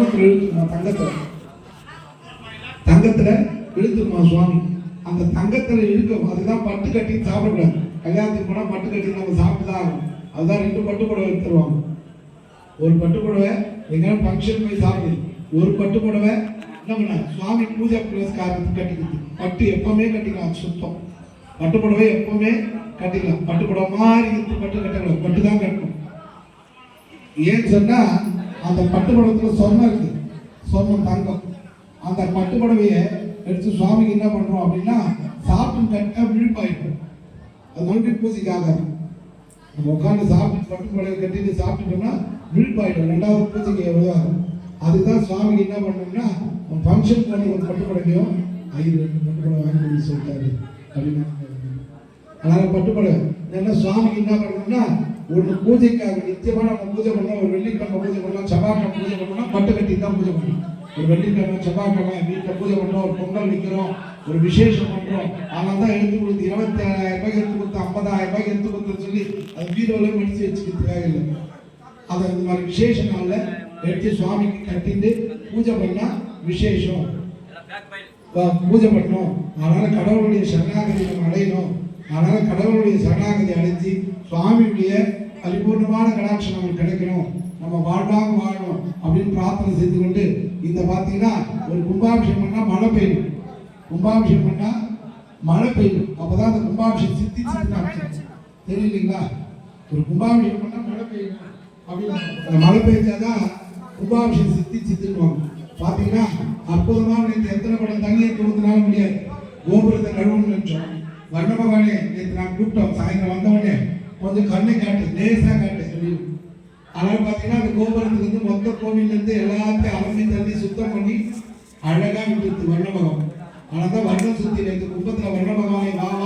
சொர்ணத்தில் இழுத்துருமா, தங்கத்துல இழுத்துருமா சுவாமி. அந்த தங்கத்துல இழுக்கும், அதுதான் பட்டு கட்டி சாப்பிடக்கூடாது. கல்யாணத்துக்கு போனா பட்டு கட்டி நம்ம சாப்பிட்டுதான் ஆகும். அதுதான் 2 பட்டு புடவை எடுத்துருவாங்க. ஒரு பட்டு புடவை எங்கன்னா ஃபங்க்ஷன் போய் சாப்பிடுது, ஒரு பட்டு புடவை என்ன பண்ண சுவாமி பூஜை புரஸ்காரத்துக்கு கட்டிக்கிது. பட்டு எப்பவுமே கட்டிக்கலாம், சுத்தம் பட்டு புடவை எப்பவுமே கட்டிக்கலாம். பட்டு புடவை மாதிரி இருந்து பட்டு கட்டக்கூடாது, பட்டு தான் கட்டணும். ஏன்னு சொன்னா அந்த பட்டு புடவத்துல சொர்ணம் இருக்கு, சொர்ணம் தங்கம். அந்த பட்டு புடவையை எடுத்து சுவாமிக்கு என்ன பண்றோம் அப்படின்னா சாப்பிட்டு கட்ட விழிப்பாயிடும். அது மறுபடியும் பூஜைக்காக நம்ம உட்காந்து சாப்பிட்டு பட்டு புடவை கட்டிட்டு சாப்பிட்டுட்டோம்னா விழிப்பாயிடும். 2வது பூஜைக்கு எவ்வளோ ஆகும். அதுதான் சுவாமிக்கு என்ன பண்ணோம்னா ஃபங்க்ஷன் பண்ணி ஒரு பட்டு புடவையும் 2 பட்டு புடவை வாங்கி சொல்லிட்டாரு அப்படின்னு. அதனால பட்டு புடவை என்ன சுவாமிக்கு என்ன பண்ணணும்னா ஒரு பூஜைக்காக நிச்சயமா நம்ம பூஜை பண்ணோம். ஒரு வெள்ளிக்கிழமை பூஜை பண்ணலாம், செவ்வாய்க்கிழமை பூஜை பண்ணோம்னா பட்டு கட்டி தான் பூஜை பண்ணணும். ஒரு வெள்ளிக்கிழமை செவ்வாய்க்கிழமை வீட்டில் பூஜை பண்ணுறோம், ஒரு பொங்கல் வைக்கிறோம், ஒரு விசேஷம் பண்ணுறோம். அதனால தான் எடுத்து கொடுத்து 27,000 ரூபாய்க்கு எடுத்து கொடுத்து 50,000 ரூபாய்க்கு எடுத்து கொடுத்துன்னு சொல்லி அது வீரோலையும் மடித்து வச்சுக்கிறதுக்காக இல்லை. அதை இந்த மாதிரி விசேஷ நாளில் எடுத்து சுவாமிக்கு கட்டிட்டு பூஜை பண்ணால் விசேஷம், பூஜை பண்ணணும். அதனால கடவுளுடைய சரணாகதி நம்ம அடையணும். அதனால கடவுளுடைய சரணாகதி அடைஞ்சு சுவாமியுடைய பரிபூர்ணமான கடாட்சம் நமக்கு கிடைக்கணும், நம்ம வாழ்வாக வாழணும் அப்படின்னு பிரார்த்தனை செய்து கொண்டு இந்த பார்த்தீங்கன்னா ஒரு கும்பாபிஷேகம் பண்ணால் மழை பெய்யும், கும்பாபிஷேகம் பண்ணால் மழை பெய்யும். அப்போதான் அந்த கும்பாபிஷேகம் சித்திச்சு தெரியலீங்களா? ஒரு கும்பாபிஷேகம் பண்ணால் மழை பெய்யும் அப்படின்னு அந்த மழை பெய்ஞ்சாதான் கும்பாபிஷேகம் சித்திச்சுவாங்க. பார்த்தீங்கன்னா அற்புதமான எத்தனை படம் தண்ணியை கொடுத்தனால முடியாது. கோபுரத்தை கழுவணும்னு நினைச்சோம். வர்ண பகவானே நேற்று நான் கூப்பிட்டோம், சாயந்தரம் வந்தவொடனே கொஞ்சம் கண்ணை காட்டு, லேசாக காட்டு அப்படின்னு. அதனால பார்த்தீங்கன்னா அந்த கோபுரத்துக்கு வந்து மொத்த கோவிலேருந்து எல்லாத்தையும் அலம்பி தள்ளி சுத்தம் பண்ணி அழகாக விட்டுருது வர்ண பகவான். ஆனால் தான் வர்ணம் சுற்றி நேற்று கும்பத்தில் வர்ண பகவானை வா